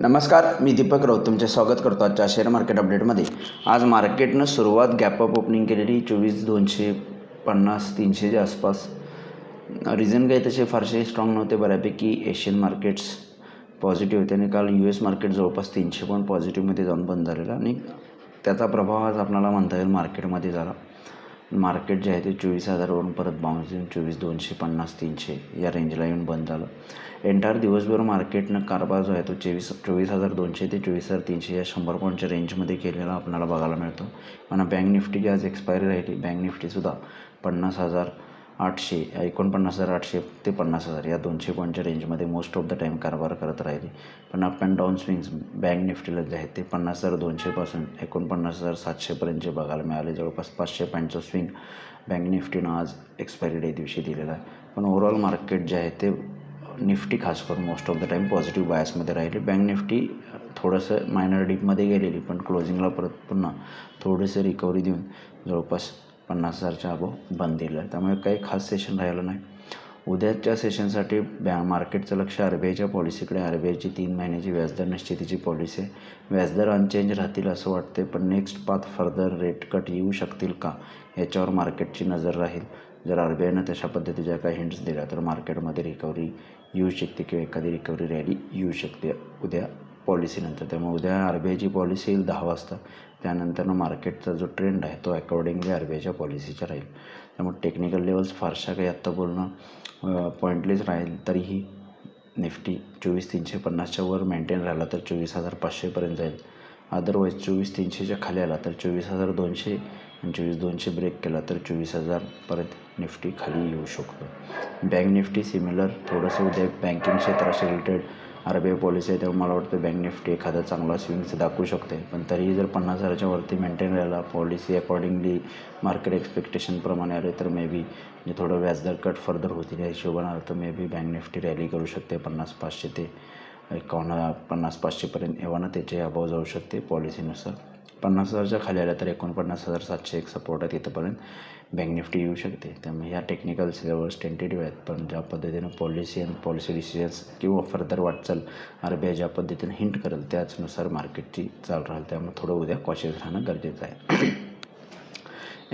नमस्कार, मी दीपक राऊत तुमचे स्वागत करतो आजच्या शेअर मार्केट अपडेटमध्ये। आज मार्केटनं सुरुवात गॅपअप ओपनिंग केलेली 24,250-300च्या आसपास। रिझन काही तसे फारसे स्ट्रॉंग नव्हते, बऱ्यापैकी एशियन मार्केट्स पॉझिटिव्ह होते आणि काल US मार्केट जवळपास 300 पॉईंट पॉझिटिव्हमध्ये जाऊन बंद झालेला आणि त्याचा प्रभाव आज आपल्याला म्हणता येईल मार्केटमध्ये झाला। मार्केट जे आहे ते 24,000वरून परत बाउन्स देऊन 24,250-300 या रेंजला येऊन बंद झालं। एंटायर दिवसभर मार्केटनं कारभार जो आहे तो 24,200 ते 24,300 या 100 पॉईंटच्या रेंजमध्ये केलेला आपल्याला बघायला मिळतो। आणि बँक निफ्टीची आज एक्सपायरी राहिली। बँक निफ्टीसुद्धा 49,800 ते 50,000 या 200 पॉईंटच्या रेंजमध्ये मोस्ट ऑफ द टाईम कारभार करत राहिली। पण up and down swings bank निफ्टीला जे आहेत ते 50,200पासून 49,700पर्यंतचे बघायला मिळाले। जवळपास 500 पॉईंटचं स्विंग बँक निफ्टीनं आज एक्सपायरी डे दिवशी दिलेला आहे। पण ओव्हरऑल मार्केट जे आहे ते निफ्टी खास करून most of the time positive बायसमध्ये राहिली। बँक निफ्टी थोडंसं मायनर डीपमध्ये गेलेली, पण क्लोजिंगला परत पुन्हा थोडंसं रिकव्हरी देऊन जवळपास 50,000च्या अबोव बंद दिलं आहे। त्यामुळे काही खास सेशन राहिलं नाही। उद्याच्या सेशनसाठी मार्केटचं लक्ष RBIच्या पॉलिसीकडे। RBIची 3 महिन्याची व्याजदर निश्चितीची पॉलिसी आहे। व्याजदर अनचेंज राहतील असं वाटते, पण next path further rate cut येऊ शकतील का याच्यावर मार्केटची नजर राहील। जर RBIनं तशा पद्धतीच्या काही हिंट्स दिल्या तर मार्केटमध्ये रिकव्हरी येऊ शकते किंवा एखादी रिकव्हरी रॅली येऊ शकते उद्या पॉलिसीनंतर। त्यामुळे उद्या RBIची पॉलिसी येईल 10 वाजता। त्यानंतरनं मार्केटचा जो ट्रेंड आहे तो अकॉर्डिंगली RBIच्या पॉलिसीचा राहील। त्यामुळे टेक्निकल लेवल्स फारशा काही आत्ता बोलणं पॉईंटलेस राहील। तरीही निफ्टी 24,350च्या वर मेंटेन राहिला तर 24,500पर्यंत जाईल। अदरवाईज 24,300च्या खाली आला तर 24,200 आणि 24,200 ब्रेक केला तर 24,000पर्यंत निफ्टी खाली येऊ शकतो। बँक निफ्टी सिमिलर थोडंसं उद्या बँकिंग क्षेत्राशी रिलेटेड RBI पॉलिसी आहे, त्यामुळे मला वाटतं बँक निफ्टी एखादा चांगला स्विंग्स दाखवू शकते। पण तरीही जर 50,000च्या वरती मेंटेन राहिला, पॉलिसी अकॉर्डिंगली मार्केट एक्सपेक्टेशनप्रमाणे आले तर मे बी म्हणजे थोडं व्याजदर कट फर्दर होतील या हिशोबानं तर may be bank Nifty rally करू शकते। 50,500 ते 50,500पर्यंत एव्हाना त्याचे अभाव जाऊ शकते पॉलिसीनुसार। 50,000च्या खाली आल्या तर 49,700 एक सपोर्ट आहे, तिथंपर्यंत बँक निफ्टी येऊ शकते। त्यामुळे ह्या टेक्निकल्स लेवल्स टेंटेटिव्ह आहेत, पण ज्या पद्धतीनं पॉलिसी आणि पॉलिसी डिसिजन्स किंवा फर्दर वाटचाल RBI ज्या पद्धतीनं हिंट करेल त्याचनुसार मार्केटची चाल राहील। त्यामुळे थोडं उद्या कॉशियस राहणं गरजेचं आहे।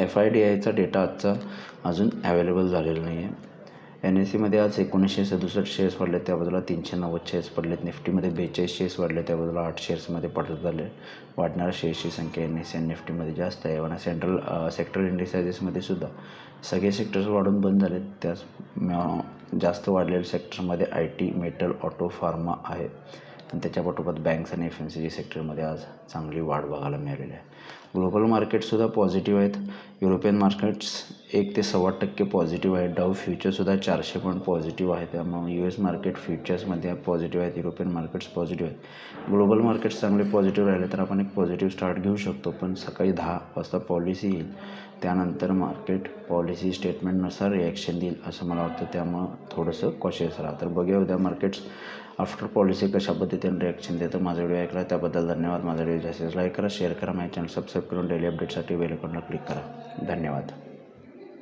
FIDIचा डेटा आजचा अजून अवेलेबल झालेला नाही आहे। NSEमध्ये आज 1967 शेअर्स वाढले, त्या बाजूला 390 शेअर्स पडलेत। निफ्टीमध्ये 42 शेअर्स वाढले, त्या बाजूला 8 शेअर्समध्ये पडत झाले। वाढणाऱ्या शेअर्सची संख्या NSE आणि निफ्टीमध्ये जास्त आहे। आणि सेक्टर इंडिसायझेसमध्ये सुद्धा सगळे सेक्टर्स वाढून बंद झालेत। त्यास जास्त वाढलेल्या सेक्टरमध्ये IT, मेटल, ऑटो, फार्मा आहे आणि त्याच्या पाठोपाठ बँक्स आणि FMCG सेक्टरमध्ये आज चांगली वाढ बघायला मिळालेली आहे। ग्लोबल मार्केटसुद्धा पॉझिटिव्ह आहेत। युरोपियन मार्केट्स 1 ते 1.25% पॉझिटिव्ह आहेत। डाऊ फ्युचरसुद्धा 400 पॉईंट पॉझिटिव्ह आहे। त्यामुळे US मार्केट फ्युचर्समध्ये पॉझिटिव्ह आहेत, युरोपियन मार्केट्स पॉझिटिव्ह आहेत। ग्लोबल मार्केट्स चांगले पॉझिटिव्ह राहिले तर आपण एक पॉझिटिव्ह स्टार्ट घेऊ शकतो, पण सकाळी 10 वाजता पॉलिसी येईल, त्यानंतर मार्केट पॉलिसी स्टेटमेंटनुसार रिॲक्शन देईल असं मला वाटतं। त्यामुळं थोडंसं कॉशियस राहा। तर बघूया उद्या मार्केट्स आफ्टर पॉलिसी कशा पद्धतीने रिॲक्शन देतं। माझा व्हिडिओ ऐकला त्याबद्दल धन्यवाद। माझा व्हिडिओ जास्तीत लाईक करा, शेअर करा, माझ्या चॅनल सबस्क्राईब करून डेली अपडेटसाठी बेल आयकॉनला क्लिक करा। धन्यवाद।